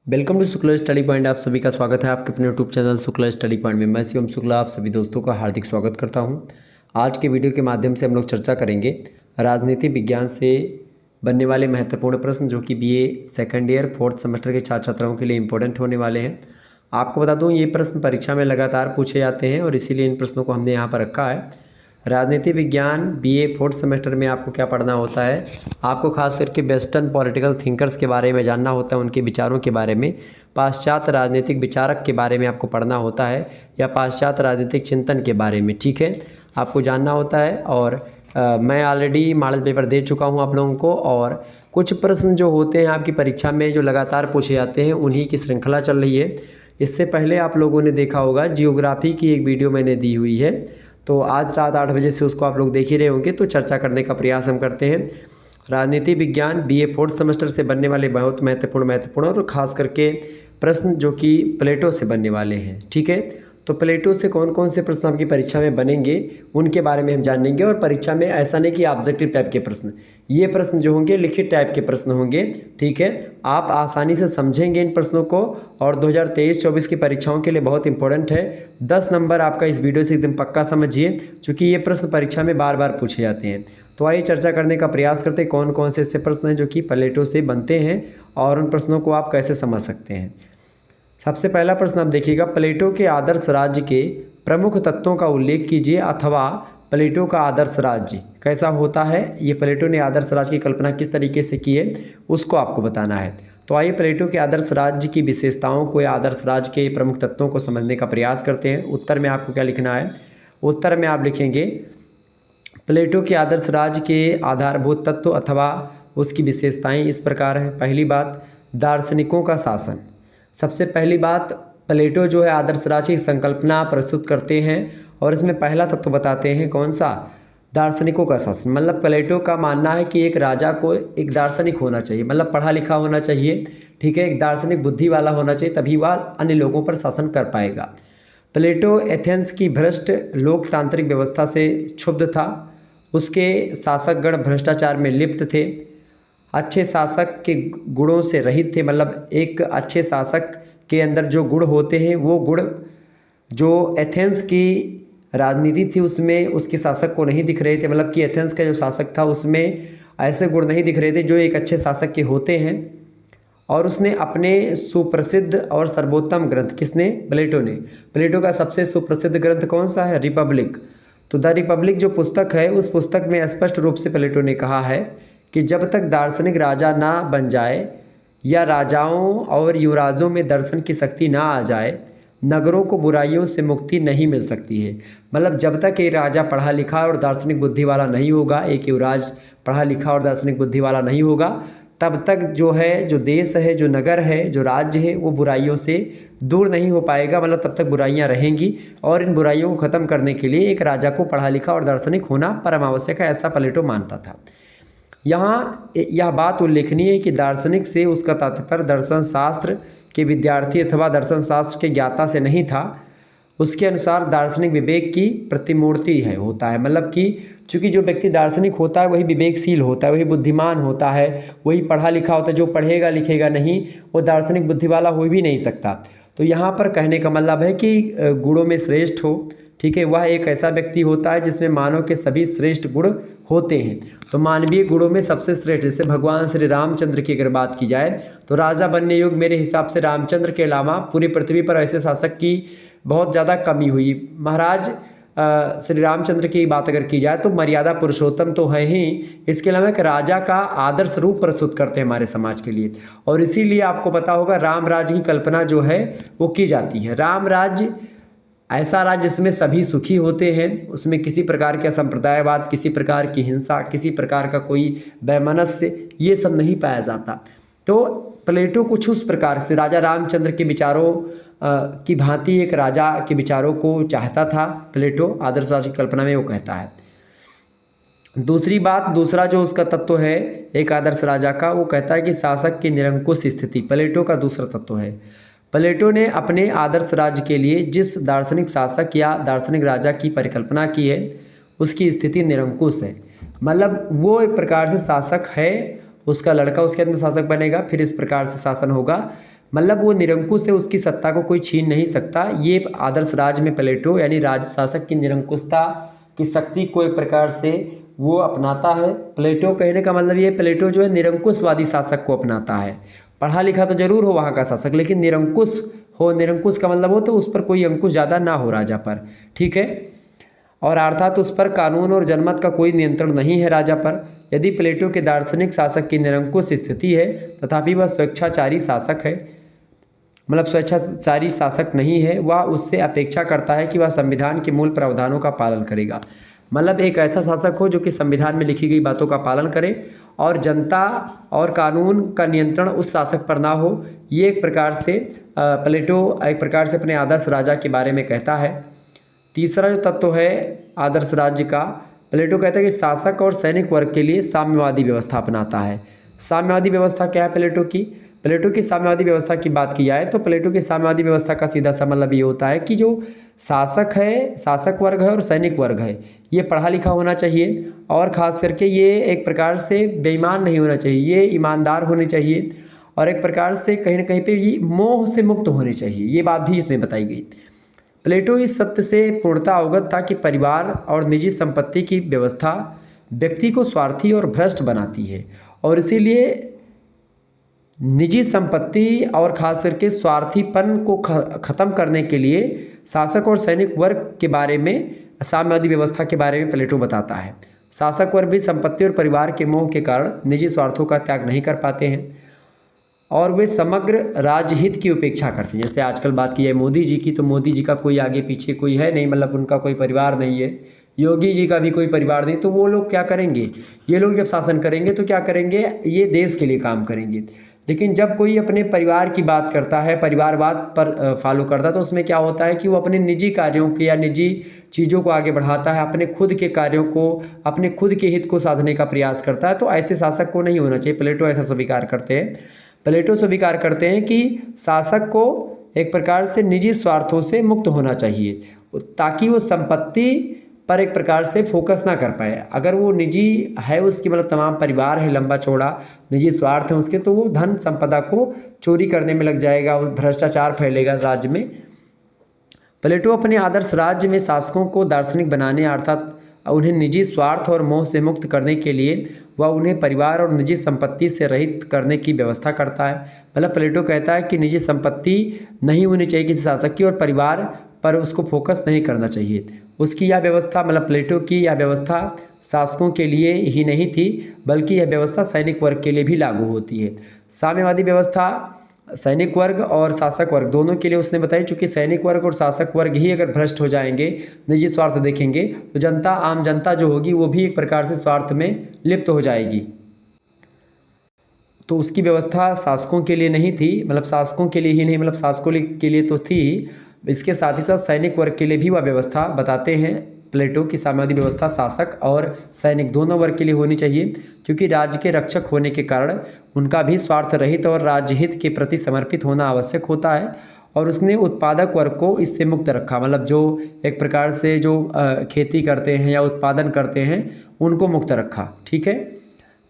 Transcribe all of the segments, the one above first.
Welcome to Shukla study point. आप सभी का स्वागत है आपके अपने YouTube channel Shukla study point में। मैं शिवम शुक्ला आप सभी दोस्तों का हार्दिक स्वागत करता हूं। आज के वीडियो के माध्यम से हम लोग चर्चा करेंगे राजनीति विज्ञान से बनने वाले महत्वपूर्ण प्रश्न जो कि BA second year fourth semester के छात्र छात्राओं के लिए इंपॉर्टेंट होने वाले हैं। आपको बता दूँ ये प्रश्न परीक्षा में लगातार पूछे जाते हैं और इसीलिए इन प्रश्नों को हमने यहाँ पर रखा है। राजनीति विज्ञान बीए फोर्थ सेमेस्टर में आपको क्या पढ़ना होता है, आपको खास करके वेस्टर्न पॉलिटिकल थिंकर्स के बारे में जानना होता है, उनके विचारों के बारे में, पाश्चात्य राजनीतिक विचारक के बारे में आपको पढ़ना होता है या पाश्चात्य राजनीतिक चिंतन के बारे में, ठीक है, आपको जानना होता है। और मैं ऑलरेडी मॉडल पेपर दे चुका हूं आप लोगों को और कुछ प्रश्न जो होते हैं आपकी परीक्षा में जो लगातार पूछे जाते हैं उन्हीं की श्रृंखला चल रही है। इससे पहले आप लोगों ने देखा होगा जियोग्राफी की एक वीडियो मैंने दी हुई है, तो आज रात 8 बजे से उसको आप लोग देख ही रहे होंगे। तो चर्चा करने का प्रयास हम करते हैं। राजनीति विज्ञान बीए फोर्थ सेमेस्टर से बनने वाले बहुत महत्वपूर्ण और ख़ास करके प्रश्न जो कि प्लेटो से बनने वाले हैं, ठीक है। तो प्लेटो से कौन कौन से प्रश्न आपकी परीक्षा में बनेंगे उनके बारे में हम जानेंगे। और परीक्षा में ऐसा नहीं कि ऑब्जेक्टिव टाइप के प्रश्न, ये प्रश्न जो होंगे लिखित टाइप के प्रश्न होंगे, ठीक है। आप आसानी से समझेंगे इन प्रश्नों को और 2023-24 की परीक्षाओं के लिए बहुत इंपॉर्टेंट है। 10 नंबर आपका इस वीडियो से एकदम पक्का समझिए, क्योंकि ये प्रश्न परीक्षा में बार बार पूछे जाते हैं। तो आइए चर्चा करने का प्रयास करते हैं कौन कौन से ऐसे प्रश्न हैं जो कि प्लेटो से बनते हैं और उन प्रश्नों को आप कैसे समझ सकते हैं। सबसे पहला प्रश्न आप देखिएगा, प्लेटो के आदर्श राज्य के प्रमुख तत्वों का उल्लेख कीजिए अथवा प्लेटो का आदर्श राज्य कैसा होता है। ये प्लेटो ने आदर्श राज्य की कल्पना किस तरीके से की है उसको आपको बताना है। तो आइए प्लेटो के आदर्श राज्य की विशेषताओं को या आदर्श राज्य के प्रमुख तत्वों को समझने का प्रयास करते हैं। उत्तर में आपको क्या लिखना है, उत्तर में आप लिखेंगे प्लेटो के आदर्श राज्य के आधारभूत तत्व अथवा उसकी विशेषताएं इस प्रकार हैं। पहली बात, दार्शनिकों का शासन। सबसे पहली बात, प्लेटो जो है आदर्श राज्य की संकल्पना प्रस्तुत करते हैं और इसमें पहला तत्व बताते हैं कौन सा, दार्शनिकों का शासन। मतलब प्लेटो का मानना है कि एक राजा को एक दार्शनिक होना चाहिए, मतलब पढ़ा लिखा होना चाहिए, ठीक है, एक दार्शनिक बुद्धि वाला होना चाहिए, तभी वह अन्य लोगों पर शासन कर पाएगा। प्लेटो एथेंस की भ्रष्ट लोकतांत्रिक व्यवस्था से क्षुब्ध था, उसके शासकगण भ्रष्टाचार में लिप्त थे, अच्छे शासक के गुणों से रहित थे। मतलब एक अच्छे शासक के अंदर जो गुण होते हैं वो गुण जो एथेंस की राजनीति थी उसमें उसके शासक को नहीं दिख रहे थे। मतलब कि एथेंस का जो शासक था उसमें ऐसे गुण नहीं दिख रहे थे जो एक अच्छे शासक के होते हैं। और उसने अपने सुप्रसिद्ध और सर्वोत्तम ग्रंथ, किसने, प्लेटो ने, प्लेटो का सबसे सुप्रसिद्ध ग्रंथ कौन सा है, रिपब्लिक। तो द रिपब्लिक जो पुस्तक है उस पुस्तक में स्पष्ट रूप से प्लेटो ने कहा है कि जब तक दार्शनिक राजा ना बन जाए या राजाओं और युवराजों में दर्शन की शक्ति ना आ जाए, नगरों को बुराइयों से मुक्ति नहीं मिल सकती है। मतलब जब तक एक राजा पढ़ा लिखा और दार्शनिक बुद्धि वाला नहीं होगा, एक युवराज पढ़ा लिखा और दार्शनिक बुद्धि वाला नहीं होगा, तब तक जो है, जो देश है, जो नगर है, जो राज्य है, वो बुराइयों से दूर नहीं हो पाएगा। मतलब तब तक बुराइयां रहेंगी और इन बुराइयों को ख़त्म करने के लिए एक राजा को पढ़ा लिखा और दार्शनिक होना परम आवश्यक है, ऐसा प्लेटो मानता था। यहाँ यह बात उल्लेखनीय है कि दार्शनिक से उसका तात्पर्य दर्शन शास्त्र के विद्यार्थी अथवा दर्शन शास्त्र के ज्ञाता से नहीं था। उसके अनुसार दार्शनिक विवेक की प्रतिमूर्ति है होता है। मतलब कि चूँकि जो व्यक्ति दार्शनिक होता है वही विवेकशील होता है, वही बुद्धिमान होता है, वही पढ़ा लिखा होता है। जो पढ़ेगा लिखेगा नहीं वो दार्शनिक बुद्धि वाला हो भी नहीं सकता। तो यहाँ पर कहने का मतलब है कि गुणों में श्रेष्ठ हो, ठीक है, वह एक ऐसा व्यक्ति होता है जिसमें मानव के सभी श्रेष्ठ गुण होते हैं। तो मानवीय गुणों में सबसे श्रेष्ठ, जैसे भगवान श्री रामचंद्र की अगर बात की जाए तो राजा बनने योग्य मेरे हिसाब से रामचंद्र के अलावा पूरी पृथ्वी पर ऐसे शासक की बहुत ज़्यादा कमी हुई। महाराज श्री रामचंद्र की बात अगर की जाए तो मर्यादा पुरुषोत्तम तो है ही, इसके अलावा एक राजा का आदर्श रूप प्रस्तुत करते हैं हमारे समाज के लिए। और इसीलिए आपको पता होगा राम राज्य की कल्पना जो है वो की जाती है। राम राज्य ऐसा राज्य जिसमें सभी सुखी होते हैं, उसमें किसी प्रकार का संप्रदायवाद, किसी प्रकार की हिंसा, किसी प्रकार का कोई वैमनस्य, ये सब नहीं पाया जाता। तो प्लेटो कुछ उस प्रकार से राजा रामचंद्र के विचारों की भांति एक राजा के विचारों को चाहता था प्लेटो, आदर्श राज्य की कल्पना में वो कहता है। दूसरी बात, दूसरा जो उसका तत्व है एक आदर्श राजा का, वो कहता है कि शासक की निरंकुश स्थिति प्लेटो का दूसरा तत्व है। प्लेटो ने अपने आदर्श राज्य के लिए जिस दार्शनिक शासक या दार्शनिक राजा की परिकल्पना की है उसकी स्थिति निरंकुश है। मतलब वो एक प्रकार से शासक है, उसका लड़का उसके अंदर शासक बनेगा, फिर इस प्रकार से शासन होगा। मतलब वो निरंकुश है, उसकी सत्ता को कोई छीन नहीं सकता। ये आदर्श राज में प्लेटो यानी राज शासक की निरंकुशता की शक्ति को एक प्रकार से वो अपनाता है। प्लेटो कहने का मतलब ये, प्लेटो जो है निरंकुशवादी शासक को अपनाता है। पढ़ा लिखा तो जरूर हो वहाँ का शासक, लेकिन निरंकुश हो। निरंकुश का मतलब हो तो उस पर कोई अंकुश ज़्यादा ना हो राजा पर, ठीक है। और अर्थात उस पर कानून और जनमत का कोई नियंत्रण नहीं है राजा पर। यदि प्लेटो के दार्शनिक शासक की निरंकुश स्थिति है, तथापि वह स्वेच्छाचारी शासक है, मतलब स्वेच्छाचारी शासक नहीं है। वह उससे अपेक्षा करता है कि वह संविधान के मूल प्रावधानों का पालन करेगा। मतलब एक ऐसा शासक हो जो कि संविधान में लिखी गई बातों का पालन करे और जनता और कानून का नियंत्रण उस शासक पर ना हो। ये एक प्रकार से प्लेटो एक प्रकार से अपने आदर्श राजा के बारे में कहता है। तीसरा जो तत्व है आदर्श राज्य का, प्लेटो कहता है कि शासक और सैनिक वर्ग के लिए साम्यवादी व्यवस्था अपनाता है। साम्यवादी व्यवस्था क्या है प्लेटो की? प्लेटो की साम्यवादी व्यवस्था की बात की जाए तो प्लेटो की साम्यवादी व्यवस्था का सीधा सा मतलब ये होता है कि जो शासक है, शासक वर्ग है और सैनिक वर्ग है, ये पढ़ा लिखा होना चाहिए और ख़ास करके ये एक प्रकार से बेईमान नहीं होना चाहिए, ये ईमानदार होने चाहिए और एक प्रकार से कहीं ना कहीं पे ये मोह से मुक्त होने चाहिए। ये बात भी इसमें बताई गई। प्लेटो इस सत्य से पूर्णतः अवगत था कि परिवार और निजी संपत्ति की व्यवस्था व्यक्ति को स्वार्थी और भ्रष्ट बनाती है और इसीलिए निजी संपत्ति और खास करके स्वार्थीपन को ख़त्म करने के लिए शासक और सैनिक वर्ग के बारे में, साम्यवादी व्यवस्था के बारे में प्लेटो बताता है। शासक वर्ग भी संपत्ति और परिवार के मोह के कारण निजी स्वार्थों का त्याग नहीं कर पाते हैं और वे समग्र राजहित की उपेक्षा करते हैं। जैसे आजकल बात की जाए मोदी जी की, तो मोदी जी का कोई आगे पीछे कोई है नहीं, मतलब उनका कोई परिवार नहीं है। योगी जी का भी कोई परिवार नहीं, तो वो लोग क्या करेंगे? ये लोग जब शासन करेंगे तो क्या करेंगे? ये देश के लिए काम करेंगे। लेकिन जब कोई अपने परिवार की बात करता है, परिवारवाद पर फॉलो करता है, तो उसमें क्या होता है कि वो अपने निजी कार्यों के या निजी चीज़ों को आगे बढ़ाता है, अपने खुद के कार्यों को, अपने खुद के हित को साधने का प्रयास करता है। तो ऐसे शासक को नहीं होना चाहिए। प्लेटो ऐसा स्वीकार करते हैं। प्लेटो स्वीकार करते हैं कि शासक को एक प्रकार से निजी स्वार्थों से मुक्त होना चाहिए ताकि वो संपत्ति पर एक प्रकार से फोकस ना कर पाए। अगर वो निजी है, उसकी मतलब तमाम परिवार है लंबा चौड़ा, निजी स्वार्थ है उसके, तो वो धन संपदा को चोरी करने में लग जाएगा, भ्रष्टाचार फैलेगा राज्य में। प्लेटो अपने आदर्श राज्य में शासकों को दार्शनिक बनाने अर्थात उन्हें निजी स्वार्थ और मोह से मुक्त करने के लिए वह उन्हें परिवार और निजी संपत्ति से रहित करने की व्यवस्था करता है। मतलब प्लेटो कहता है कि निजी संपत्ति नहीं होनी चाहिए किसी शासक की और परिवार पर उसको फोकस नहीं करना चाहिए। उसकी यह व्यवस्था, मतलब प्लेटो की यह व्यवस्था शासकों के लिए ही नहीं थी, बल्कि यह व्यवस्था सैनिक वर्ग के लिए भी लागू होती है। साम्यवादी व्यवस्था सैनिक वर्ग और शासक वर्ग दोनों के लिए उसने बताई, चूँकि सैनिक वर्ग और शासक वर्ग ही अगर भ्रष्ट हो जाएंगे, निजी स्वार्थ देखेंगे, तो जनता, आम जनता जो होगी वो भी एक प्रकार से स्वार्थ में लिप्त हो जाएगी। तो उसकी व्यवस्था शासकों के लिए नहीं थी, मतलब शासकों के लिए ही नहीं, मतलब शासकों के लिए तो थी, इसके साथ ही साथ सैनिक वर्ग के लिए भी वह व्यवस्था बताते हैं प्लेटो की। साम्यवादी व्यवस्था शासक और सैनिक दोनों वर्ग के लिए होनी चाहिए, क्योंकि राज्य के रक्षक होने के कारण उनका भी स्वार्थ रहित और राज्यहित के प्रति समर्पित होना आवश्यक होता है। और उसने उत्पादक वर्ग को इससे मुक्त रखा, मतलब जो एक प्रकार से जो खेती करते हैं या उत्पादन करते हैं उनको मुक्त रखा, ठीक है।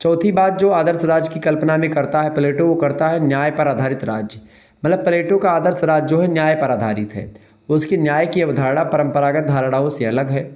चौथी बात जो आदर्श राज्य की कल्पना में करता है प्लेटो, वो करता है न्याय पर आधारित राज्य। मतलब प्लेटो का आदर्श राज्य जो है न्याय पर आधारित है। उसकी न्याय की अवधारणा परंपरागत धारणाओं से अलग है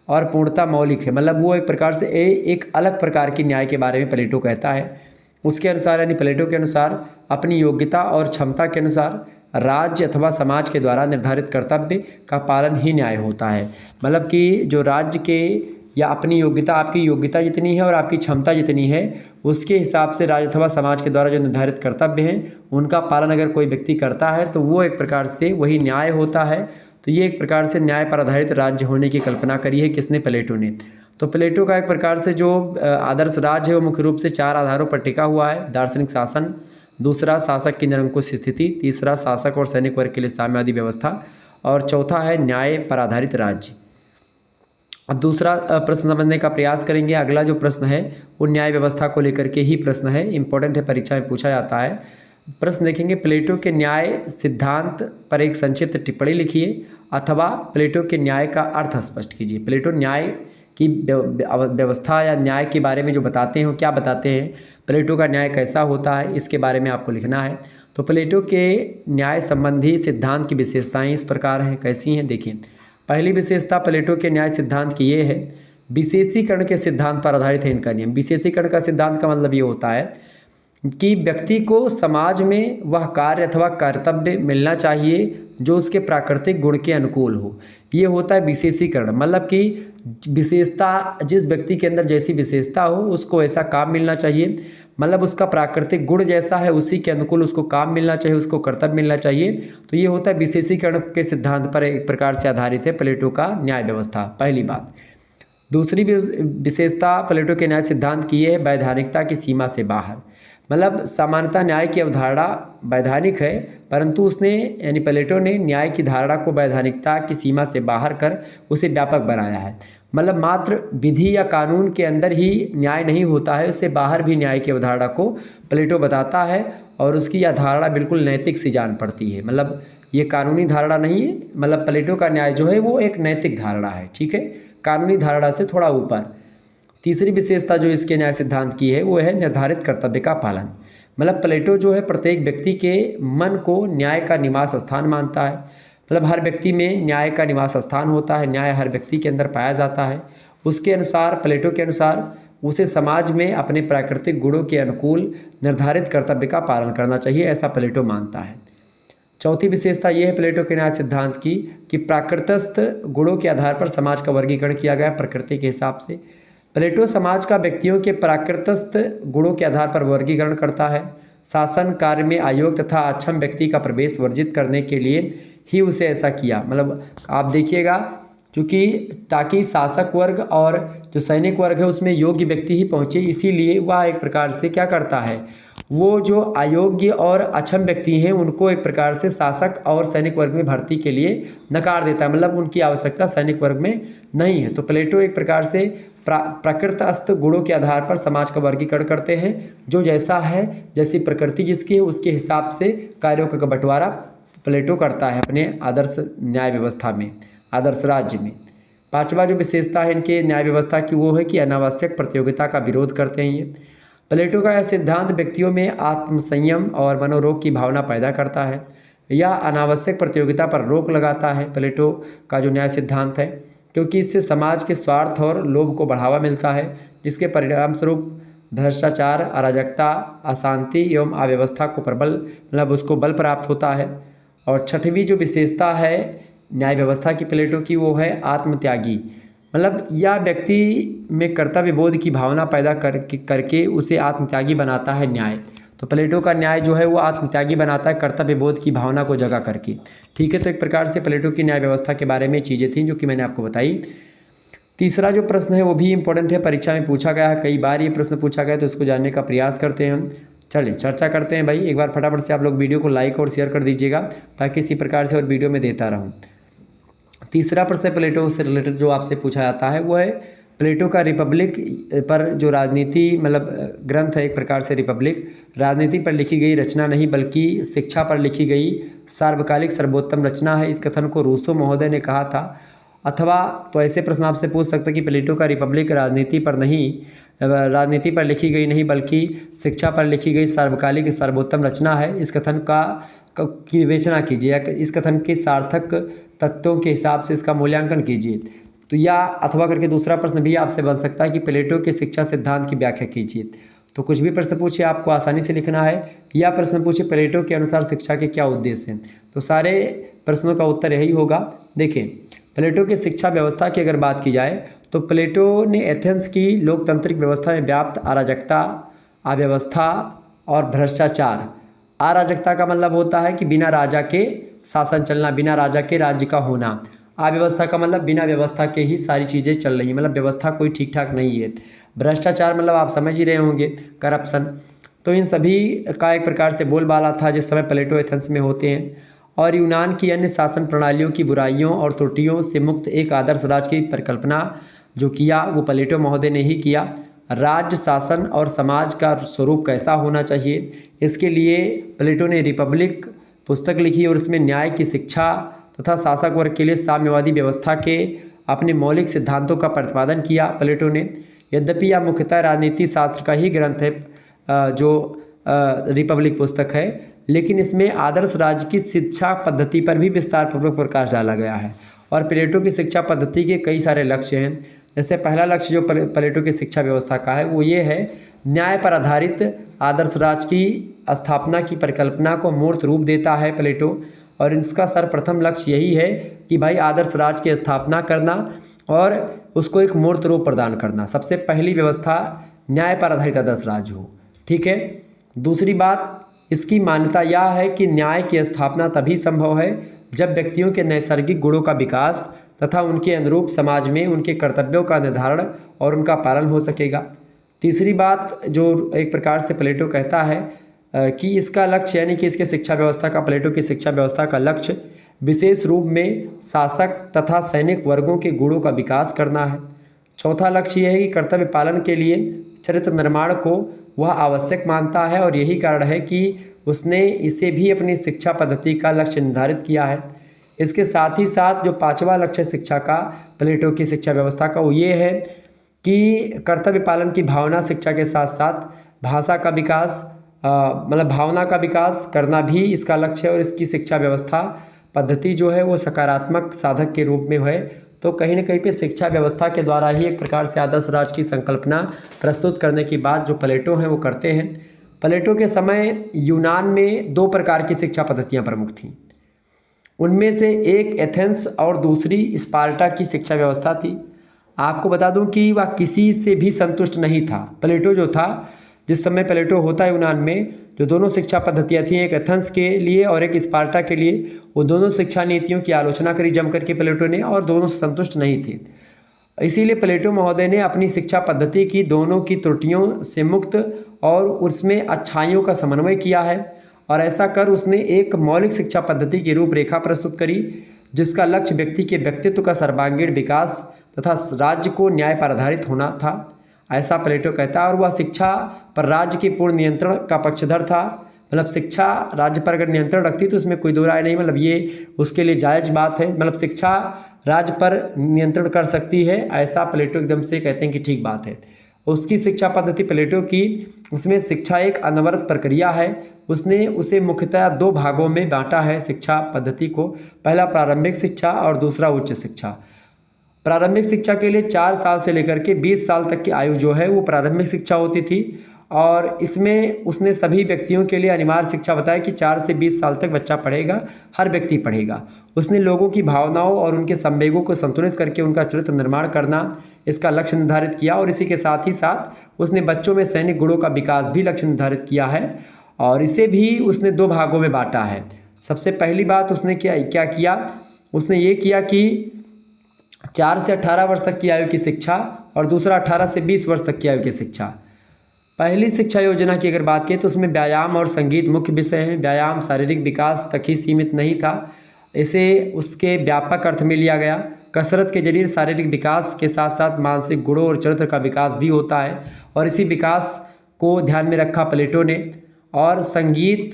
और पूर्णतः मौलिक है। मतलब वो एक प्रकार से एक अलग प्रकार की न्याय के बारे में प्लेटो कहता है। उसके अनुसार, यानी प्लेटो के अनुसार, अपनी योग्यता और क्षमता के अनुसार राज्य अथवा समाज के द्वारा निर्धारित कर्तव्य का पालन ही न्याय होता है। मतलब कि जो राज्य के या अपनी योग्यता, आपकी योग्यता जितनी है और आपकी क्षमता जितनी है, उसके हिसाब से राज्य अथवा समाज के द्वारा जो निर्धारित कर्तव्य हैं उनका पालन अगर कोई व्यक्ति करता है तो वो एक प्रकार से वही न्याय होता है। तो ये एक प्रकार से न्याय पर आधारित राज्य होने की कल्पना करी है किसने? प्लेटो ने। तो प्लेटो का एक प्रकार से जो आदर्श राज्य है वो मुख्य रूप से 4 आधारों पर टिका हुआ है। दार्शनिक शासन, दूसरा शासक की निरंकुश स्थिति, तीसरा शासक और सैनिक वर्ग के लिए साम्यवादी व्यवस्था और चौथा है न्याय पर आधारित राज्य। अब दूसरा प्रश्न समझने का प्रयास करेंगे। अगला जो प्रश्न है वो न्याय व्यवस्था को लेकर के ही प्रश्न है, इंपॉर्टेंट है, परीक्षा में पूछा जाता है। प्रश्न देखेंगे, प्लेटो के न्याय सिद्धांत पर एक संक्षिप्त टिप्पणी लिखिए अथवा प्लेटो के न्याय का अर्थ स्पष्ट कीजिए। प्लेटो न्याय की व्यवस्था या न्याय के बारे में जो बताते हैं वो क्या बताते हैं, प्लेटो का न्याय कैसा होता है, इसके बारे में आपको लिखना है। तो प्लेटो के न्याय संबंधी सिद्धांत की विशेषताएं इस प्रकार हैं। कैसी हैं देखिए। पहली विशेषता प्लेटो के न्याय सिद्धांत की ये है, विशेषीकरण के सिद्धांत पर आधारित है इनका नियम। विशेषीकरण का सिद्धांत का मतलब ये होता है कि व्यक्ति को समाज में वह कार्य अथवा कर्तव्य मिलना चाहिए जो उसके प्राकृतिक गुण के अनुकूल हो। ये होता है विशेषीकरण, मतलब कि विशेषता, जिस व्यक्ति के अंदर जैसी विशेषता हो उसको ऐसा काम मिलना चाहिए, मतलब उसका प्राकृतिक गुण जैसा है उसी के अनुकूल उसको काम मिलना चाहिए, उसको कर्तव्य मिलना चाहिए। तो ये होता है विशेषीकरण के सिद्धांत पर एक प्रकार से आधारित है प्लेटो का न्याय व्यवस्था, पहली बात। दूसरी विशेषता प्लेटो के न्याय सिद्धांत की है वैधानिकता की सीमा से बाहर, मतलब सामान्यतः न्याय की अवधारणा वैधानिक है, परंतु उसने यानी प्लेटो ने न्याय की धारणा को वैधानिकता की सीमा से बाहर कर उसे व्यापक बनाया है। मतलब मात्र विधि या कानून के अंदर ही न्याय नहीं होता है, उससे बाहर भी न्याय की अवधारणा को प्लेटो बताता है और उसकी यह धारणा बिल्कुल नैतिक सी जान पड़ती है। मतलब ये कानूनी धारणा नहीं है, मतलब प्लेटो का न्याय जो है वो एक नैतिक धारणा है, ठीक है, कानूनी धारणा से थोड़ा ऊपर। तीसरी विशेषता जो इसके न्याय सिद्धांत की है वो है निर्धारित कर्तव्य का पालन। मतलब प्लेटो जो है प्रत्येक व्यक्ति के मन को न्याय का निवास स्थान मानता है, मतलब हर व्यक्ति में न्याय का निवास स्थान होता है, न्याय हर व्यक्ति के अंदर पाया जाता है। उसके अनुसार, प्लेटो के अनुसार, उसे समाज में अपने प्राकृतिक गुणों के अनुकूल निर्धारित कर्तव्य का पालन करना चाहिए, ऐसा प्लेटो मानता है। चौथी विशेषता ये है प्लेटो के न्याय सिद्धांत की कि प्राकृतस्थ गुणों के आधार पर समाज का वर्गीकरण किया गया प्रकृति के हिसाब से। प्लेटो समाज का व्यक्तियों के प्राकृतस्थ गुणों के आधार पर वर्गीकरण करता है। शासन कार्य में अयोग्य तथा अक्षम व्यक्ति का प्रवेश वर्जित करने के लिए ही उसे ऐसा किया। मतलब आप देखिएगा, क्योंकि ताकि शासक वर्ग और जो सैनिक वर्ग है उसमें योग्य व्यक्ति ही पहुँचे, इसीलिए वह एक प्रकार से क्या करता है, वो जो अयोग्य और अक्षम व्यक्ति हैं उनको एक प्रकार से शासक और सैनिक वर्ग में भर्ती के लिए नकार देता है, मतलब उनकी आवश्यकता सैनिक वर्ग में नहीं है। तो प्लेटो एक प्रकार से प्राकृतस्थ गुणों के आधार पर समाज का वर्गीकरण करते हैं, जो जैसा है, जैसी प्रकृति जिसकी है उसके हिसाब से कार्यों का बंटवारा प्लेटो करता है अपने आदर्श न्याय व्यवस्था में, आदर्श राज्य में। पांचवा जो विशेषता है इनके न्याय व्यवस्था की वो है कि अनावश्यक प्रतियोगिता का विरोध करते हैं। ये प्लेटो का यह सिद्धांत व्यक्तियों में आत्मसंयम और मनोरोग की भावना पैदा करता है। यह अनावश्यक प्रतियोगिता पर रोक लगाता है प्लेटो का जो न्याय सिद्धांत है, क्योंकि इससे समाज के स्वार्थ और लोभ को बढ़ावा मिलता है, जिसके परिणाम स्वरूप भ्रष्टाचार, अराजकता, अशांति एवं अव्यवस्था को प्रबल, मतलब उसको बल प्राप्त होता है। और छठवीं जो विशेषता है न्याय व्यवस्था की प्लेटो की वो है आत्मत्यागी, मतलब यह व्यक्ति में कर्तव्य बोध की भावना पैदा करके उसे आत्मत्यागी बनाता है न्याय। तो प्लेटो का न्याय जो है वो आत्मत्यागी बनाता है कर्तव्य बोध की भावना को जगा करके, ठीक है। तो एक प्रकार से प्लेटो की न्याय व्यवस्था के बारे में चीज़ें थीं जो कि मैंने आपको बताई। तीसरा जो प्रश्न है वो भी इम्पोर्टेंट है, परीक्षा में पूछा गया है, कई बार ये प्रश्न पूछा गया, तो इसको जानने का प्रयास करते हैं हम। चलिए चर्चा करते हैं भाई। एक बार फटाफट से आप लोग वीडियो को लाइक और शेयर कर दीजिएगा ताकि इसी प्रकार से और वीडियो में देता रहूँ। तीसरा प्रश्न प्लेटो से रिलेटेड जो आपसे पूछा जाता है वो है प्लेटो का रिपब्लिक पर जो राजनीति, मतलब ग्रंथ है एक प्रकार से रिपब्लिक, राजनीति पर लिखी गई रचना नहीं बल्कि शिक्षा पर लिखी गई सार्वकालिक सर्वोत्तम रचना है। इस कथन को रूसो महोदय ने कहा था। अथवा तो ऐसे प्रश्न आपसे पूछ सकते हैं कि प्लेटो का रिपब्लिक राजनीति पर लिखी गई नहीं बल्कि शिक्षा पर लिखी गई सार्वकालिक सर्वोत्तम रचना है। इस कथन की विवेचना कीजिए, इस कथन के सार्थक तत्वों के हिसाब से इसका मूल्यांकन कीजिए। तो या अथवा करके दूसरा प्रश्न भी आपसे बन सकता है कि प्लेटो के शिक्षा सिद्धांत की व्याख्या कीजिए। तो कुछ भी प्रश्न पूछिए, आपको आसानी से लिखना है, या प्रश्न पूछिए प्लेटो के अनुसार शिक्षा के क्या उद्देश्य हैं। तो सारे प्रश्नों का उत्तर यही होगा। देखिए, प्लेटो के शिक्षा व्यवस्था की अगर बात की जाए तो प्लेटो ने एथेंस की लोकतांत्रिक व्यवस्था में व्याप्त अराजकता, अव्यवस्था और भ्रष्टाचार, अराजकता का मतलब होता है कि बिना राजा के शासन चलना, बिना राजा के राज्य का होना। अव्यवस्था का मतलब बिना व्यवस्था के ही सारी चीज़ें चल रही, मतलब व्यवस्था कोई ठीक ठाक नहीं है। भ्रष्टाचार मतलब आप समझ ही रहे होंगे, करप्शन। तो इन सभी का एक प्रकार से बोलबाला था जिस समय प्लेटो एथेंस में होते हैं। और यूनान की अन्य शासन प्रणालियों की बुराइयों और त्रुटियों से मुक्त एक आदर्श राज्य की परिकल्पना जो किया वो प्लेटो महोदय ने ही किया। राज्य, शासन और समाज का स्वरूप कैसा होना चाहिए, इसके लिए प्लेटो ने रिपब्लिक पुस्तक लिखी और इसमें न्याय की शिक्षा तथा शासक वर्ग के लिए साम्यवादी व्यवस्था के अपने मौलिक सिद्धांतों का प्रतिपादन किया प्लेटो ने। यद्यपि यह मुख्यतः राजनीति शास्त्र का ही ग्रंथ है जो रिपब्लिक पुस्तक है, लेकिन इसमें आदर्श राज्य की शिक्षा पद्धति पर भी विस्तार पूर्वक प्रकाश डाला गया है। और प्लेटो की शिक्षा पद्धति के कई सारे लक्ष्य हैं। जैसे पहला लक्ष्य जो प्लेटो की शिक्षा व्यवस्था का है वो ये है, न्याय पर आधारित आदर्श राज्य की स्थापना की परिकल्पना को मूर्त रूप देता है प्लेटो। और इसका सर्वप्रथम लक्ष्य यही है कि भाई आदर्श राज्य की स्थापना करना और उसको एक मूर्त रूप प्रदान करना। सबसे पहली व्यवस्था न्याय पर आधारित आदर्श राज्य हो, ठीक है। दूसरी बात, इसकी मान्यता यह है कि न्याय की स्थापना तभी संभव है जब व्यक्तियों के नैसर्गिक गुणों का विकास तथा उनके अनुरूप समाज में उनके कर्तव्यों का निर्धारण और उनका पालन हो सकेगा। तीसरी बात जो एक प्रकार से प्लेटो कहता है कि इसका लक्ष्य यानी कि इसके शिक्षा व्यवस्था का, प्लेटो की शिक्षा व्यवस्था का लक्ष्य विशेष रूप में शासक तथा सैनिक वर्गों के गुणों का विकास करना है। चौथा लक्ष्य यह है कि कर्तव्य पालन के लिए चरित्र निर्माण को वह आवश्यक मानता है और यही कारण है कि उसने इसे भी अपनी शिक्षा पद्धति का लक्ष्य निर्धारित किया है। इसके साथ ही साथ जो पांचवा लक्ष्य शिक्षा का, प्लेटो की शिक्षा व्यवस्था का, वो ये है कि कर्तव्य पालन की भावना शिक्षा के साथ साथ भाषा का विकास, मतलब भावना का विकास करना भी इसका लक्ष्य है। और इसकी शिक्षा व्यवस्था पद्धति जो है वो सकारात्मक साधक के रूप में है। तो कहीं ना कहीं पे शिक्षा व्यवस्था के द्वारा ही एक प्रकार से आदर्श राज्य की संकल्पना प्रस्तुत करने की बात जो प्लेटो हैं वो करते हैं। प्लेटो के समय यूनान में दो प्रकार की शिक्षा पद्धतियाँ प्रमुख थीं। उनमें से एक एथेंस और दूसरी स्पार्टा की शिक्षा व्यवस्था थी। आपको बता दूं कि वह किसी से भी संतुष्ट नहीं था। प्लेटो जो था, जिस समय प्लेटो होता है यूनान में, जो दोनों शिक्षा पद्धतियाँ थीं, एक एथेंस के लिए और एक स्पार्टा के लिए, वो दोनों शिक्षा नीतियों की आलोचना करी जम करके प्लेटो ने और दोनों संतुष्ट नहीं थे। इसीलिए प्लेटो महोदय ने अपनी शिक्षा पद्धति की दोनों की त्रुटियों से मुक्त और उसमें अच्छाइयों का समन्वय किया है। और ऐसा कर उसने एक मौलिक शिक्षा पद्धति की रूपरेखा प्रस्तुत करी जिसका लक्ष्य व्यक्ति के व्यक्तित्व का सर्वांगीण विकास तथा राज्य को न्याय पर आधारित होना था, ऐसा प्लेटो कहता है। और वह शिक्षा पर राज्य के पूर्ण नियंत्रण का पक्षधर था। मतलब शिक्षा राज्य पर अगर नियंत्रण रखती तो इसमें कोई दो राय नहीं, मतलब ये उसके लिए जायज़ बात है। मतलब शिक्षा राज्य पर नियंत्रण कर सकती है, ऐसा प्लेटो एकदम से कहते हैं कि ठीक बात है। उसकी शिक्षा पद्धति प्लेटो की, उसमें शिक्षा एक अनवरत प्रक्रिया है। उसने उसे मुख्यतः दो भागों में बांटा है शिक्षा पद्धति को। पहला प्रारंभिक शिक्षा और दूसरा उच्च शिक्षा। प्रारंभिक शिक्षा के लिए 4 साल से लेकर के 20 साल तक की आयु जो है वो प्रारंभिक शिक्षा होती थी। और इसमें उसने सभी व्यक्तियों के लिए अनिवार्य शिक्षा बताया कि 4 से 20 साल तक बच्चा पढ़ेगा, हर व्यक्ति पढ़ेगा। उसने लोगों की भावनाओं और उनके संवेगों को संतुलित करके उनका चरित्र निर्माण करना इसका लक्ष्य निर्धारित किया। और इसी के साथ ही साथ उसने बच्चों में सैनिक गुणों का विकास भी लक्ष्य निर्धारित किया है। और इसे भी उसने दो भागों में बांटा है। सबसे पहली बात उसने क्या किया, उसने ये किया कि 4 से 18 वर्ष तक की आयु की शिक्षा और दूसरा 18 से 20 वर्ष तक की आयु की शिक्षा। पहली शिक्षा योजना की अगर बात करें तो उसमें व्यायाम और संगीत मुख्य विषय हैं। व्यायाम शारीरिक विकास तक ही सीमित नहीं था, इसे उसके व्यापक अर्थ में लिया गया। कसरत के जरिए शारीरिक विकास के साथ साथ मानसिक गुणों और चरित्र का विकास भी होता है और इसी विकास को ध्यान में रखा प्लेटो ने। और संगीत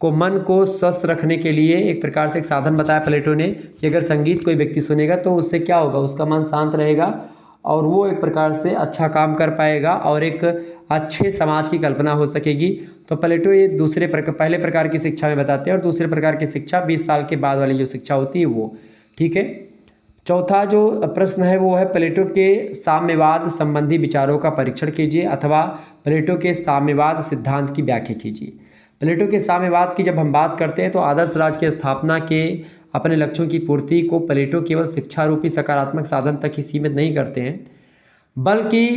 को मन को स्वस्थ रखने के लिए एक प्रकार से एक साधन बताया प्लेटो ने कि अगर संगीत कोई व्यक्ति सुनेगा तो उससे क्या होगा, उसका मन शांत रहेगा और वो एक प्रकार से अच्छा काम कर पाएगा और एक अच्छे समाज की कल्पना हो सकेगी। तो प्लेटो ये पहले प्रकार की शिक्षा में बताते हैं और दूसरे प्रकार की शिक्षा 20 साल के बाद वाली जो शिक्षा होती है वो, ठीक है। चौथा जो प्रश्न है वो है प्लेटो के साम्यवाद संबंधी विचारों का परीक्षण कीजिए अथवा प्लेटो के साम्यवाद सिद्धांत की व्याख्या कीजिए। प्लेटो के साम्यवाद की जब हम बात करते हैं तो आदर्श राज्य की स्थापना के अपने लक्ष्यों की पूर्ति को प्लेटो केवल शिक्षा रूपी सकारात्मक साधन तक ही सीमित नहीं करते हैं, बल्कि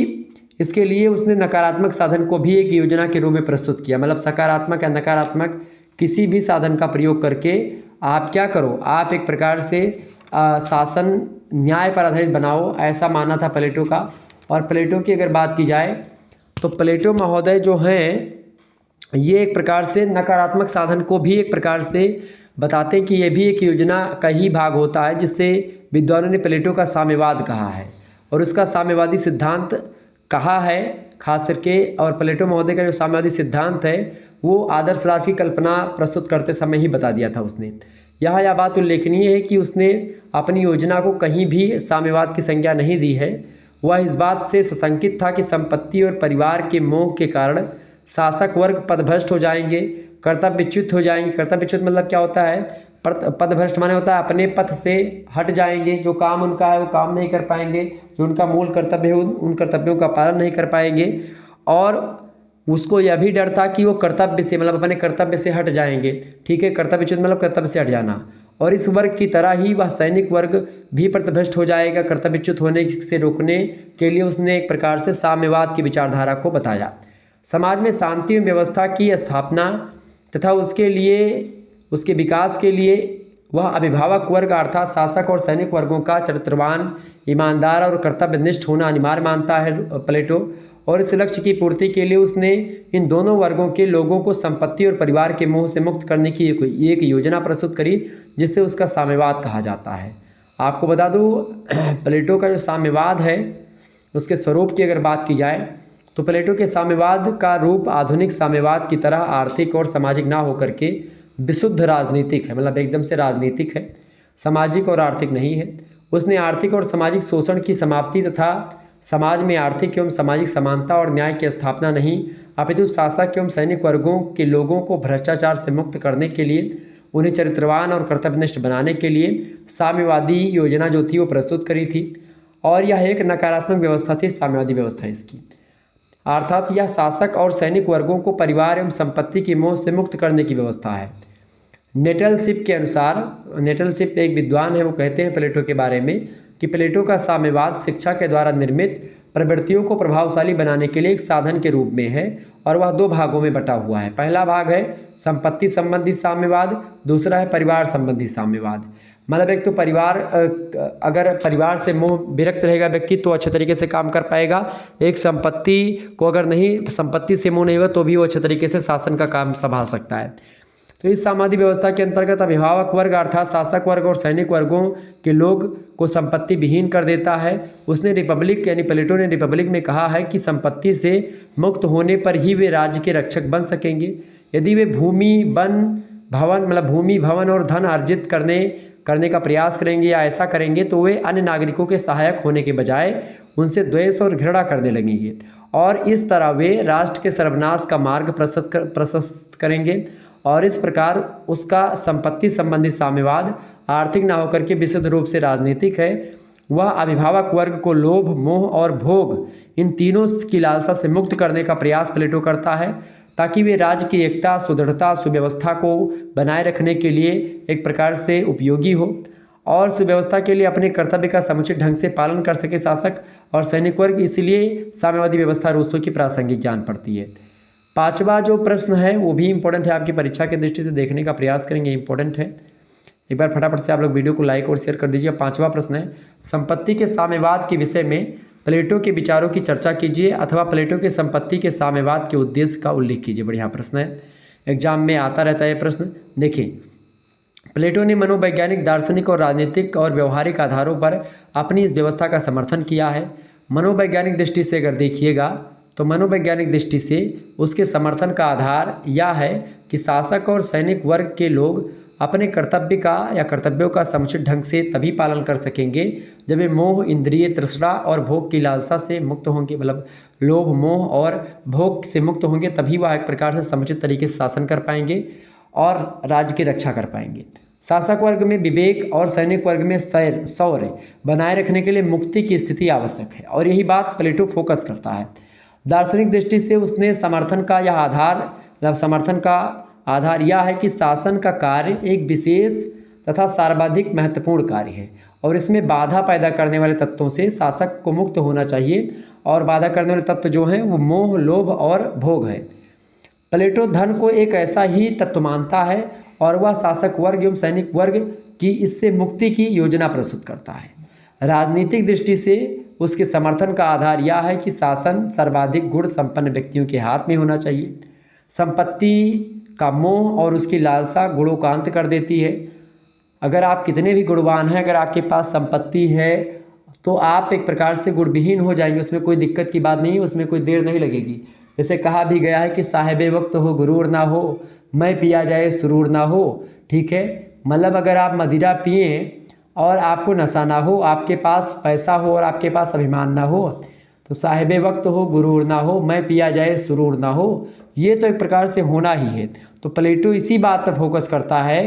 इसके लिए उसने नकारात्मक साधन को भी एक योजना के रूप में प्रस्तुत किया। मतलब सकारात्मक या नकारात्मक किसी भी साधन का प्रयोग करके आप क्या करो, आप एक प्रकार से शासन न्याय पर आधारित बनाओ, ऐसा मानना था प्लेटो का। और प्लेटो की अगर बात की जाए तो प्लेटो महोदय जो हैं ये एक प्रकार से नकारात्मक साधन को भी एक प्रकार से बताते हैं कि ये भी एक योजना का ही भाग होता है, जिससे विद्वानों ने प्लेटो का साम्यवाद कहा है और उसका साम्यवादी सिद्धांत कहा है खास करके। और प्लेटो महोदय का जो साम्यवादी सिद्धांत है वो आदर्श राज्य की कल्पना प्रस्तुत करते समय ही बता दिया था उसने। यहाँ यह बात उल्लेखनीय है कि उसने अपनी योजना को कहीं भी साम्यवाद की संज्ञा नहीं दी है। वह इस बात से सशंकित था कि संपत्ति और परिवार के मोह के कारण शासक वर्ग पदभ्रष्ट हो जाएंगे, कर्तव्यच्युत हो जाएंगे। कर्तव्यच्युत मतलब क्या होता है? पदभ्रष्ट माने होता है अपने पथ से हट जाएंगे, जो काम उनका है वो काम नहीं कर पाएंगे, जो उनका मूल कर्तव्य है उन कर्तव्यों का पालन नहीं कर पाएंगे, और उसको यह भी डर था कि वो कर्तव्य से मतलब अपने कर्तव्य से हट जाएंगे। ठीक है, कर्तव्यच्युत मतलब कर्तव्य से हट जाना। और इस वर्ग की तरह ही वह सैनिक वर्ग भी पथभ्रष्ट हो जाएगा। कर्तव्यच्युत होने से रोकने के लिए उसने एक प्रकार से साम्यवाद की विचारधारा को बताया। समाज में शांति एवं व्यवस्था की स्थापना तथा उसके विकास के लिए वह अभिभावक वर्ग अर्थात शासक और सैनिक वर्गों का चरित्रवान, ईमानदार और कर्तव्यनिष्ठ होना अनिवार्य मानता है प्लेटो। और इस लक्ष्य की पूर्ति के लिए उसने इन दोनों वर्गों के लोगों को संपत्ति और परिवार के मोह से मुक्त करने की एक योजना प्रस्तुत करी, जिसे उसका साम्यवाद कहा जाता है। आपको बता दूं प्लेटो का जो साम्यवाद है उसके स्वरूप की अगर बात की जाए तो प्लेटो के साम्यवाद का रूप आधुनिक साम्यवाद की तरह आर्थिक और सामाजिक ना होकर के विशुद्ध राजनीतिक है, मतलब एकदम से राजनीतिक है, सामाजिक और आर्थिक नहीं है। उसने आर्थिक और सामाजिक शोषण की समाप्ति तथा समाज में आर्थिक एवं सामाजिक समानता और न्याय की स्थापना नहीं, अपितु शासक एवं सैनिक वर्गों के लोगों को भ्रष्टाचार से मुक्त करने के लिए, उन्हें चरित्रवान और कर्तव्यनिष्ठ बनाने के लिए साम्यवादी योजना जो थी वो प्रस्तुत करी थी। और यह एक नकारात्मक व्यवस्था थी, साम्यवादी व्यवस्था इसकी, अर्थात यह शासक और सैनिक वर्गों को परिवार एवं संपत्ति की मोह से मुक्त करने की व्यवस्था है। नेटलशिप के अनुसार, नेटलशिप एक विद्वान है, वो कहते हैं प्लेटो के बारे में कि प्लेटो का साम्यवाद शिक्षा के द्वारा निर्मित प्रवृत्तियों को प्रभावशाली बनाने के लिए एक साधन के रूप में है, और वह दो भागों में बटा हुआ है। पहला भाग है संपत्ति संबंधी साम्यवाद, दूसरा है परिवार संबंधी साम्यवाद। मतलब एक तो परिवार, अगर परिवार से मोह विरक्त रहेगा व्यक्ति तो अच्छे तरीके से काम कर पाएगा। एक संपत्ति को अगर नहीं, संपत्ति से मोह नहीं होगा तो भी वो अच्छे तरीके से शासन का काम संभाल सकता है। तो इस सामाजिक व्यवस्था के अंतर्गत अभिभावक वर्ग अर्थात शासक वर्ग और सैनिक वर्गों के लोग को संपत्ति विहीन कर देता है। उसने रिपब्लिक यानी प्लेटो ने रिपब्लिक में कहा है कि संपत्ति से मुक्त होने पर ही वे राज्य के रक्षक बन सकेंगे। यदि वे भूमि भवन और धन अर्जित करने का प्रयास करेंगे या ऐसा करेंगे तो वे अन्य नागरिकों के सहायक होने के बजाय उनसे द्वेष और घृणा करने लगेंगे, और इस तरह वे राष्ट्र के सर्वनाश का मार्ग प्रशस्त करेंगे। और इस प्रकार उसका संपत्ति संबंधी साम्यवाद आर्थिक ना होकर के विशुद्ध रूप से राजनीतिक है। वह अभिभावक वर्ग को लोभ, मोह और भोग इन तीनों की लालसा से मुक्त करने का प्रयास प्लेटो करता है, ताकि वे राज्य की एकता, सुदृढ़ता, सुव्यवस्था को बनाए रखने के लिए एक प्रकार से उपयोगी हो, और सुव्यवस्था के लिए अपने कर्तव्य का समुचित ढंग से पालन कर सके शासक और सैनिक वर्ग। इसलिए साम्यवादी व्यवस्था रूसो की प्रासंगिक जान पड़ती है। पांचवा जो प्रश्न है वो भी इम्पोर्टेंट है, आपकी परीक्षा की दृष्टि से देखने का प्रयास करेंगे, इम्पोर्टेंट है। एक बार फटाफट से आप लोग वीडियो को लाइक और शेयर कर दीजिए। पांचवा प्रश्न है, संपत्ति के साम्यवाद के विषय में प्लेटो के विचारों की चर्चा कीजिए अथवा प्लेटो के संपत्ति के साम्यवाद के उद्देश्य का उल्लेख कीजिए। बढ़िया प्रश्न है, एग्जाम में आता रहता है प्रश्न। देखिए, प्लेटो ने मनोवैज्ञानिक, दार्शनिक और राजनीतिक और व्यवहारिक आधारों पर अपनी इस व्यवस्था का समर्थन किया है। मनोवैज्ञानिक दृष्टि से अगर देखिएगा तो मनोवैज्ञानिक दृष्टि से उसके समर्थन का आधार यह है कि शासक और सैनिक वर्ग के लोग अपने कर्तव्यों का समुचित ढंग से तभी पालन कर सकेंगे जब वे मोह, इंद्रिय तृष्णा और भोग की लालसा से मुक्त होंगे। मतलब लोभ, मोह और भोग से मुक्त होंगे, तभी वह एक प्रकार से समुचित तरीके से शासन कर पाएंगे और राज्य की रक्षा कर पाएंगे। शासक वर्ग में विवेक और सैनिक वर्ग में शौर्य बनाए रखने के लिए मुक्ति की स्थिति आवश्यक है, और यही बात प्लेटो फोकस करता है। दार्शनिक दृष्टि से उसने समर्थन का आधार यह है कि शासन का कार्य एक विशेष तथा सर्वाधिक महत्वपूर्ण कार्य है, और इसमें बाधा पैदा करने वाले तत्वों से शासक को मुक्त होना चाहिए, और बाधा करने वाले तत्व जो हैं वो मोह, लोभ और भोग है। प्लेटो धन को एक ऐसा ही तत्व मानता है, और वह शासक वर्ग एवं सैनिक वर्ग की इससे मुक्ति की योजना प्रस्तुत करता है। राजनीतिक दृष्टि से उसके समर्थन का आधार यह है कि शासन सर्वाधिक गुण संपन्न व्यक्तियों के हाथ में होना चाहिए। संपत्ति का मोह और उसकी लालसा गुणों का अंत कर देती है। अगर आप कितने भी गुणवान हैं, अगर आपके पास संपत्ति है तो आप एक प्रकार से गुणविहीन हो जाएंगे, उसमें कोई दिक्कत की बात नहीं है, उसमें कोई देर नहीं लगेगी। जैसे कहा भी गया है कि साहिबे वक्त हो गुरूर ना हो, मैं पिया जाए सुरूर ना हो। ठीक है, मतलब अगर आप मदिरा पिए और आपको नशा ना हो, आपके पास पैसा हो और आपके पास अभिमान ना हो, तो साहिबे वक्त हो गुरूर ना हो, मैं पिया जाए सुरूर ना हो, ये तो एक प्रकार से होना ही है। तो प्लेटो इसी बात पर फोकस करता है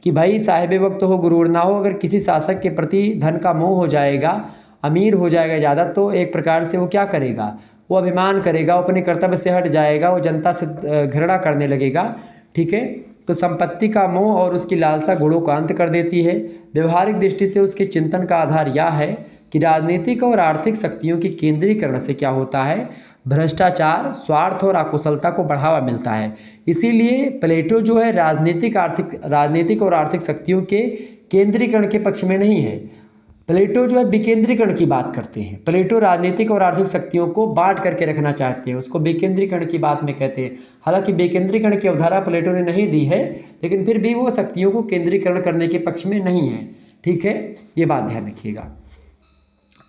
कि भाई साहिब वक्त हो गुरूर ना हो। अगर किसी शासक के प्रति धन का मोह हो जाएगा, अमीर हो जाएगा ज़्यादा, तो एक प्रकार से वो क्या करेगा, वो अभिमान करेगा, वो अपने कर्तव्य से हट जाएगा, वो जनता से घृणा करने लगेगा। ठीक है, तो संपत्ति का मोह और उसकी लालसा गुणों का अंत कर देती है। व्यवहारिक दृष्टि से उसके चिंतन का आधार यह है कि राजनीतिक और आर्थिक शक्तियों के केंद्रीकरण से क्या होता है, भ्रष्टाचार, स्वार्थ और अकुशलता को बढ़ावा मिलता है। इसीलिए प्लेटो जो है राजनीतिक और आर्थिक शक्तियों के केंद्रीकरण के पक्ष में नहीं है। प्लेटो जो है विकेंद्रीकरण की बात करते हैं। प्लेटो राजनीतिक और आर्थिक शक्तियों को बांट करके रखना चाहते हैं, उसको विकेंद्रीकरण की बात में कहते हैं। हालांकि विकेंद्रीकरण की अवधारणा प्लेटो ने नहीं दी है, लेकिन फिर भी वो शक्तियों को केंद्रीकरण करने के पक्ष में नहीं है। ठीक है, ये बात ध्यान रखिएगा।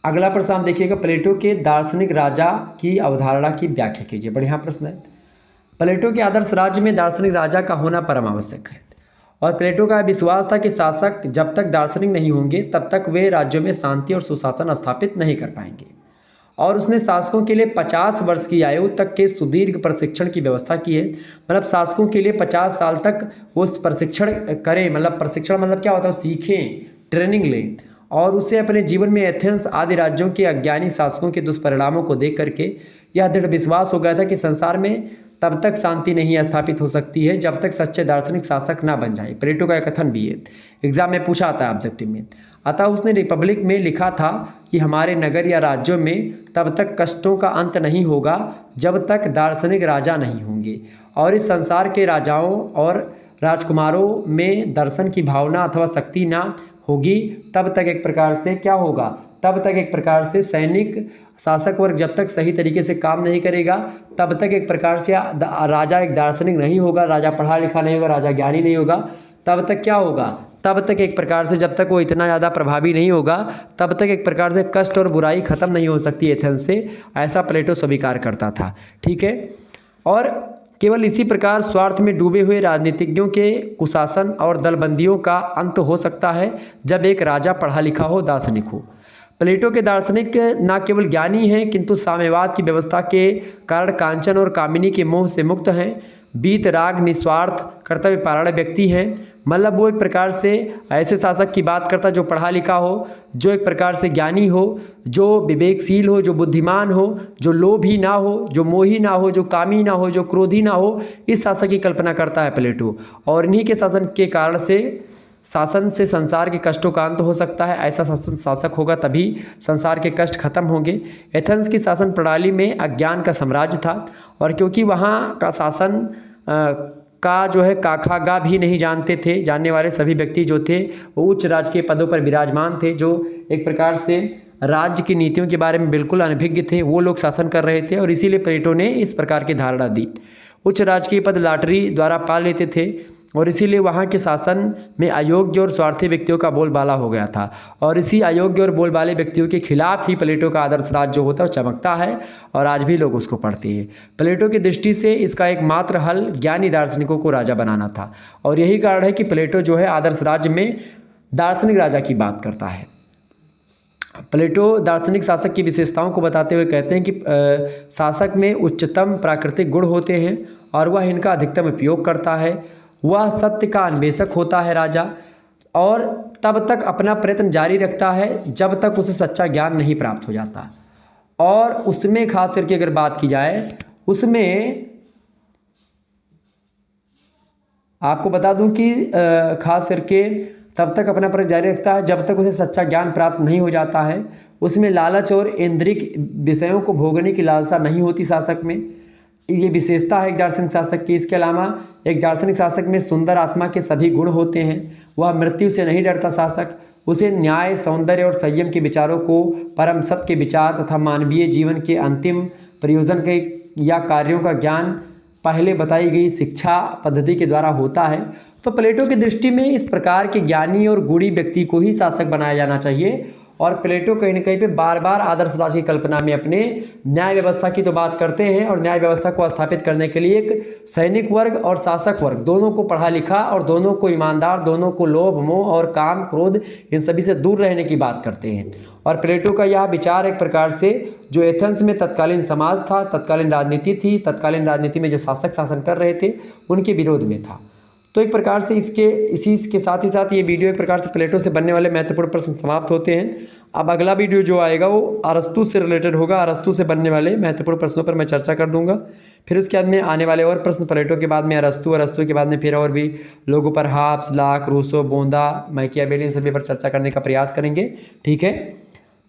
अगला प्रश्न आप देखिएगा, प्लेटो के दार्शनिक राजा की अवधारणा की व्याख्या कीजिए। बढ़िया प्रश्न है। प्लेटो के आदर्श राज्य में दार्शनिक राजा का होना परम आवश्यक है, और प्लेटो का विश्वास था कि शासक जब तक दार्शनिक नहीं होंगे तब तक वे राज्यों में शांति और सुशासन स्थापित नहीं कर पाएंगे। और उसने शासकों के लिए 50 वर्ष की आयु तक के सुदीर्घ प्रशिक्षण की व्यवस्था की है। मतलब शासकों के लिए 50 साल तक वो प्रशिक्षण करें, मतलब प्रशिक्षण मतलब क्या होता है, सीखें, ट्रेनिंग लें, और उसे अपने जीवन में एथेंस आदि राज्यों के अज्ञानी शासकों के दुष्परिणामों को देख करके यह दृढ़ विश्वास हो गया था कि संसार में तब तक शांति नहीं स्थापित हो सकती है जब तक सच्चे दार्शनिक शासक ना बन जाए। प्लेटो का कथन भी है, एग्जाम में पूछा आता है ऑब्जेक्टिव में। अतः उसने रिपब्लिक में लिखा था कि हमारे नगर या राज्यों में तब तक कष्टों का अंत नहीं होगा जब तक दार्शनिक राजा नहीं होंगे, और इस संसार के राजाओं और राजकुमारों में दर्शन की भावना अथवा शक्ति ना होगी तब तक एक प्रकार से क्या होगा, तब तक एक प्रकार से सैनिक शासक वर्ग जब तक सही तरीके से काम नहीं करेगा तब तक एक प्रकार से राजा एक दार्शनिक नहीं होगा, राजा पढ़ा लिखा नहीं होगा, राजा ज्ञानी नहीं होगा, तब तक क्या होगा, तब तक एक प्रकार से जब तक वो इतना ज़्यादा प्रभावी नहीं होगा तब तक एक प्रकार से कष्ट और बुराई खत्म नहीं हो सकती एथेंस से, ऐसा प्लेटो स्वीकार करता था। ठीक है, और केवल इसी प्रकार स्वार्थ में डूबे हुए राजनीतिज्ञों के कुशासन और दलबंदियों का अंत हो सकता है जब एक राजा पढ़ा लिखा हो, दार्शनिक हो। प्लेटो के दार्शनिक न केवल ज्ञानी हैं किंतु साम्यवाद की व्यवस्था के कारण कांचन और कामिनी के मोह से मुक्त हैं, बीत राग निस्वार्थ कर्तव्य पारायण व्यक्ति हैं। मतलब वो एक प्रकार से ऐसे शासक की बात करता जो पढ़ा लिखा हो, जो एक प्रकार से ज्ञानी हो, जो विवेकशील हो, जो बुद्धिमान हो, जो लोभी ना हो, जो मोही ना हो, जो कामी ना हो, जो क्रोधी ना हो, इस शासक की कल्पना करता है प्लेटो। और इन्हीं के शासन के कारण से शासन से संसार के कष्टों का अंत हो सकता है। ऐसा शासक होगा तभी संसार के कष्ट खत्म होंगे। एथेंस की शासन प्रणाली में अज्ञान का साम्राज्य था, और क्योंकि वहाँ का शासन का जो है काखा गा भी नहीं जानते थे, जानने वाले सभी व्यक्ति जो थे वो उच्च राजकीय पदों पर विराजमान थे, जो एक प्रकार से राज्य की नीतियों के बारे में बिल्कुल अनभिज्ञ थे, वो लोग शासन कर रहे थे। और इसीलिए प्लेटो ने इस प्रकार की धारणा दी। उच्च राजकीय पद लॉटरी द्वारा पा लेते थे, और इसीलिए वहाँ के शासन में अयोग्य और स्वार्थी व्यक्तियों का बोलबाला हो गया था, और इसी अयोग्य और बोलबाले व्यक्तियों के खिलाफ ही प्लेटो का आदर्श राज जो होता है वो चमकता है, और आज भी लोग उसको पढ़ते हैं। प्लेटो की दृष्टि से इसका एकमात्र हल ज्ञानी दार्शनिकों को राजा बनाना था, और यही कारण है कि प्लेटो जो है आदर्श राज्य में दार्शनिक राजा की बात करता है। प्लेटो दार्शनिक शासक की विशेषताओं को बताते हुए कहते हैं कि शासक में उच्चतम प्राकृतिक गुण होते हैं और वह इनका अधिकतम उपयोग करता है। वह सत्य का अन्वेषक होता है राजा, और तब तक अपना प्रयत्न जारी रखता है जब तक उसे सच्चा ज्ञान नहीं प्राप्त हो जाता। और उसमें खास करके अगर बात की जाए, उसमें आपको बता दूं कि खास करके तब तक अपना प्रयत्न जारी रखता है जब तक उसे सच्चा ज्ञान प्राप्त नहीं हो जाता है। उसमें लालच और इंद्रिक विषयों को भोगने की लालसा नहीं होती शासक में, ये विशेषता है एक दार्शनिक शासक की। इसके अलावा एक दार्शनिक शासक में सुंदर आत्मा के सभी गुण होते हैं। वह मृत्यु से नहीं डरता शासक, उसे न्याय, सौंदर्य और संयम के विचारों को, परम सत्य के विचार तथा मानवीय जीवन के अंतिम प्रयोजन के या कार्यों का ज्ञान पहले बताई गई शिक्षा पद्धति के द्वारा होता है। तो प्लेटो की दृष्टि में इस प्रकार के ज्ञानी और गुणी व्यक्ति को ही शासक बनाया जाना चाहिए, और प्लेटो कहीं ना कहीं पे बार बार आदर्श राष्ट्र की कल्पना में अपने न्याय व्यवस्था की तो बात करते हैं, और न्याय व्यवस्था को स्थापित करने के लिए एक सैनिक वर्ग और शासक वर्ग दोनों को पढ़ा लिखा और दोनों को ईमानदार, दोनों को लोभ मोह और काम क्रोध इन सभी से दूर रहने की बात करते हैं। और प्लेटो का यह विचार एक प्रकार से जो एथेंस में तत्कालीन समाज था, तत्कालीन राजनीति थी, तत्कालीन राजनीति में जो शासक शासन कर रहे थे उनके विरोध में था। तो एक प्रकार से इसी के साथ ही साथ ये वीडियो एक प्रकार से प्लेटो से बनने वाले महत्वपूर्ण प्रश्न समाप्त होते हैं। अब अगला वीडियो जो आएगा वो अरस्तु से रिलेटेड होगा, अरस्तु से बनने वाले महत्वपूर्ण प्रश्नों पर मैं चर्चा कर दूंगा। फिर उसके बाद में आने वाले और प्रश्न प्लेटो के बाद में अरस्तु, अरस्तु के बाद में फिर और भी लोगों पर हाब्स, लाक, रूसो, बोंदा, मैकियावेली इन सभी पर चर्चा करने का प्रयास करेंगे। ठीक है,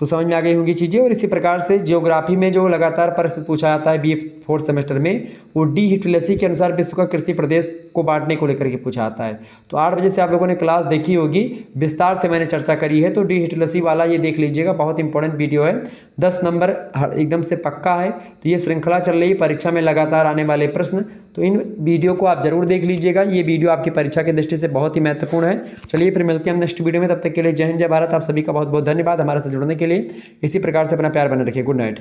तो समझ में आ गई होंगी चीज़ें। और इसी प्रकार से जियोग्राफी में जो लगातार प्रश्न पूछा जाता है BA 4th सेमेस्टर में, वो डी हिटलेसी के अनुसार विश्व का कृषि प्रदेश को बांटने को लेकर के पूछा जाता है। तो 8 बजे से आप लोगों ने क्लास देखी होगी, विस्तार से मैंने चर्चा करी है, तो डी हिटलेसी वाला ये देख लीजिएगा, बहुत इंपॉर्टेंट वीडियो है, 10 नंबर एकदम से पक्का है। तो ये श्रृंखला चल रही है, परीक्षा में लगातार आने वाले प्रश्न, तो इन वीडियो को आप जरूर देख लीजिएगा। ये वीडियो आपकी परीक्षा की दृष्टि से बहुत ही महत्वपूर्ण है। चलिए फिर मिलते हैं हम नेक्स्ट वीडियो में, तब तक के लिए जय हिंद, जय भारत। आप सभी का बहुत बहुत धन्यवाद हमारे साथ जुड़ने के लिए। इसी प्रकार से अपना प्यार बने रखिए। Good night.